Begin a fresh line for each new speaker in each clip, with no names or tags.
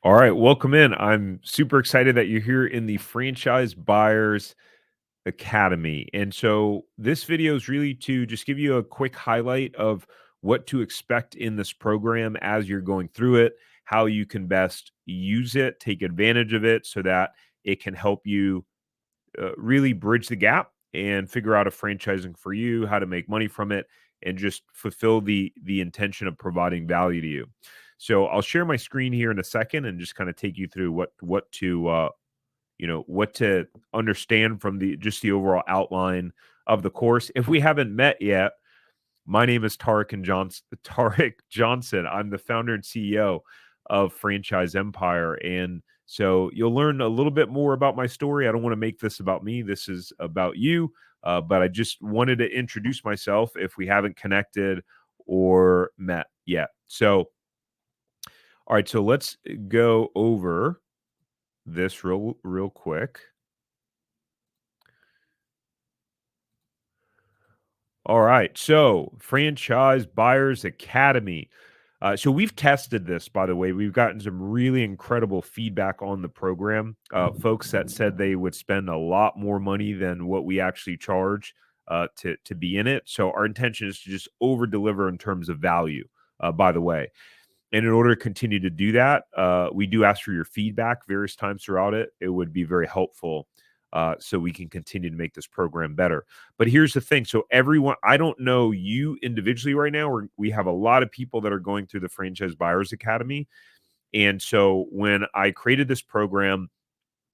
All right, welcome in. I'm super excited that you're here in the Franchise Buyers Academy. And so this video is really to just give you a quick highlight of what to expect in this program as you're going through it, how you can best use it, take advantage of it so that it can help you really bridge the gap and figure out if franchising for you, how to make money from it, and just fulfill the intention of providing value to you. So I'll share my screen here in a second and just kind of take you through what to what to understand from the overall outline of the course. If we haven't met yet, my name is Tarek Johnson. I'm the founder and CEO of Franchise Empire. And so you'll learn a little bit more about my story. I don't want to make this about me. This is about you. But I just wanted to introduce myself if we haven't connected or met yet. So, all right. So let's go over this real quick. All right. So, Franchise Buyers Academy. So, we've tested this, by the way. We've gotten some really incredible feedback on the program. Folks that said they would spend a lot more money than what we actually charge to be in it. So, our intention is to just over deliver in terms of value, by the way. And in order to continue to do that, we do ask for your feedback various times throughout it. It would be very helpful so we can continue to make this program better. But here's the thing. So everyone, I don't know you individually right now, we have a lot of people that are going through the Franchise Buyers Academy. And so when I created this program,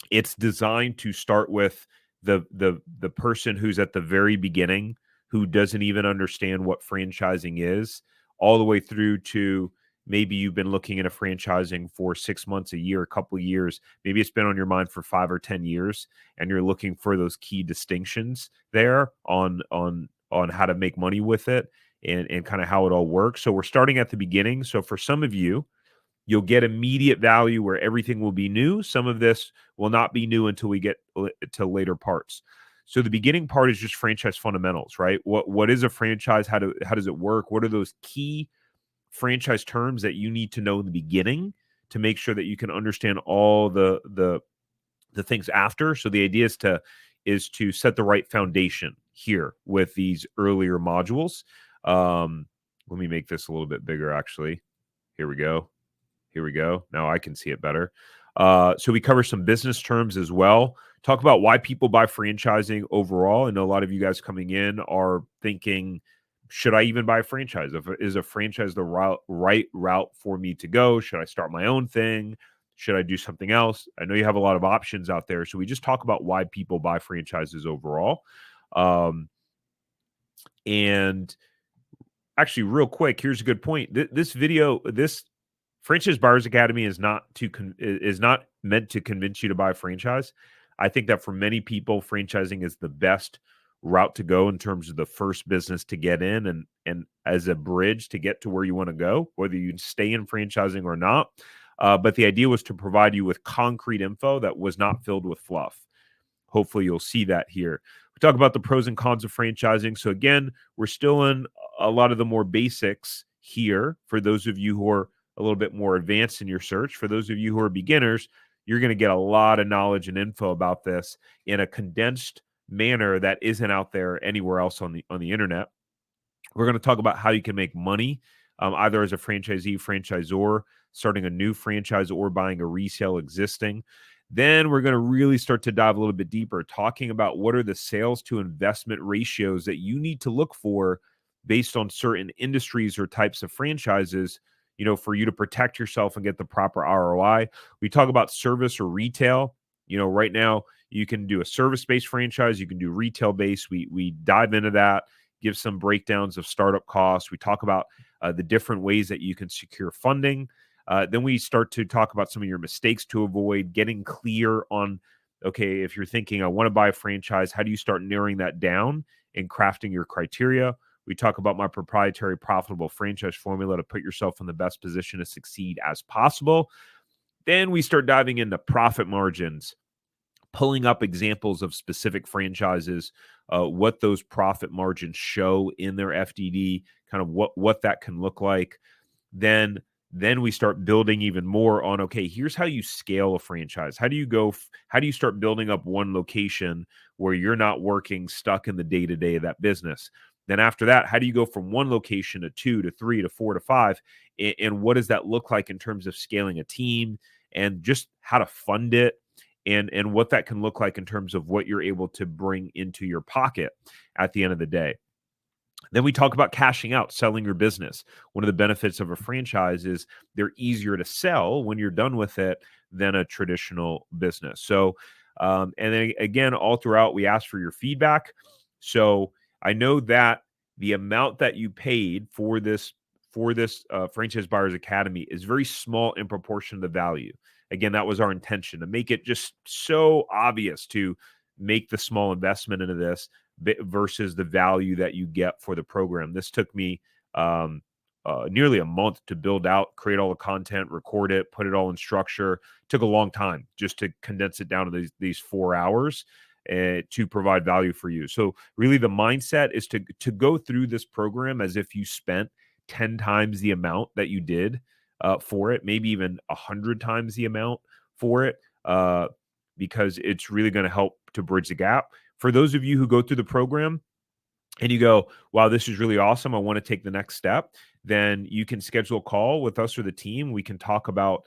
it's designed to start with the person who's at the very beginning, who doesn't even understand what franchising is, all the way through to maybe you've been looking at a franchising for 6 months, a year, a couple of years. Maybe it's been on your mind for 5 or 10 years, and you're looking for those key distinctions there on how to make money with it and kind of how it all works. So we're starting at the beginning. So for some of you, you'll get immediate value where everything will be new. Some of this will not be new until we get to later parts. So the beginning part is just franchise fundamentals, right? What is a franchise? How does it work? What are those key franchise terms that you need to know in the beginning to make sure that you can understand all the things after? So the idea is to set the right foundation here with these earlier modules. Let me make this a little bit bigger, actually. Here we go. Now I can see it better. So we cover some business terms as well. Talk about why people buy franchising overall. I know a lot of you guys coming in are thinking, should I even buy a franchise? Is a franchise the right route for me to go? Should I start my own thing? Should I do something else? I know you have a lot of options out there. So we just talk about why people buy franchises overall. And actually, real quick, here's a good point. This Franchise Buyers Academy is not meant to convince you to buy a franchise. I think that for many people, franchising is the best route to go in terms of the first business to get in and as a bridge to get to where you want to go, whether you stay in franchising or not. But the idea was to provide you with concrete info that was not filled with fluff. Hopefully you'll see that here. We talk about the pros and cons of franchising. So again, we're still in a lot of the more basics here for those of you who are a little bit more advanced in your search. For those of you who are beginners, you're going to get a lot of knowledge and info about this in a condensed manner that isn't out there anywhere else on the internet. We're going to talk about how you can make money, either as a franchisee, franchisor, starting a new franchise, or buying a resale existing. Then we're going to really start to dive a little bit deeper, talking about what are the sales to investment ratios that you need to look for based on certain industries or types of franchises, for you to protect yourself and get the proper ROI. We talk about service or retail. Right now you can do a service-based franchise, you can do retail-based. We dive into that, give some breakdowns of startup costs. We talk about the different ways that you can secure funding. Then we start to talk about some of your mistakes to avoid, getting clear on, okay, if you're thinking, I want to buy a franchise, how do you start narrowing that down and crafting your criteria? We talk about my proprietary profitable franchise formula to put yourself in the best position to succeed as possible. Then we start diving into profit margins, pulling up examples of specific franchises, what those profit margins show in their FDD, kind of what that can look like. Then Then we start building even more on, okay, here's how you scale a franchise. How do you how do you start building up one location where you're not working stuck in the day to day of that business? Then after that, how do you go from one location to two to three to four to five? And what does that look like in terms of scaling a team and just how to fund it? And what that can look like in terms of what you're able to bring into your pocket at the end of the day. Then we talk about cashing out, selling your business. One of the benefits of a franchise is they're easier to sell when you're done with it than a traditional business. So, and then again, all throughout, we ask for your feedback. So I know that the amount that you paid for this Franchise Buyers Academy is very small in proportion to the value. Again, that was our intention to make it just so obvious to make the small investment into this versus the value that you get for the program. This took me um, nearly a month to build out, create all the content, record it, put it all in structure. Took a long time just to condense it down to these 4 hours to provide value for you. So really, the mindset is to go through this program as if you spent 10 times the amount that you did for it, maybe even 100 times the amount for it, because it's really going to help to bridge the gap. For those of you who go through the program and you go, wow, this is really awesome, I want to take the next step, then you can schedule a call with us or the team. We can talk about,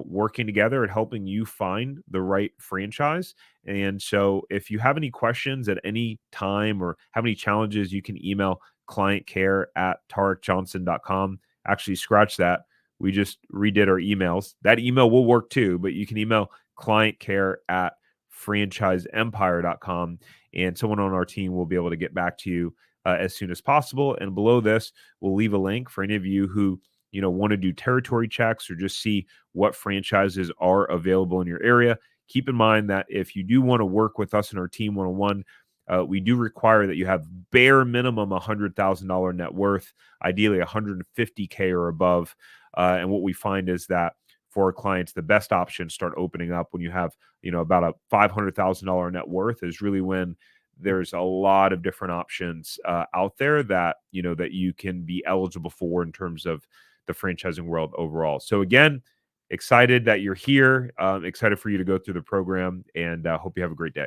working together and helping you find the right franchise. And so if you have any questions at any time or have any challenges, you can email clientcare@tarekjohnson.com. Actually, scratch that. We just redid our emails. That email will work too, but you can email clientcare@franchiseempire.com, and someone on our team will be able to get back to you as soon as possible. And below this, we'll leave a link for any of you who want to do territory checks or just see what franchises are available in your area. Keep in mind that if you do want to work with us and our team one-on-one, we do require that you have bare minimum $100,000 net worth, ideally 150K or above. And what we find is that for our clients, the best options start opening up when you have, about a $500,000 net worth is really when there's a lot of different options out there that, that you can be eligible for in terms of the franchising world overall. So again, excited that you're here. Excited for you to go through the program, and hope you have a great day.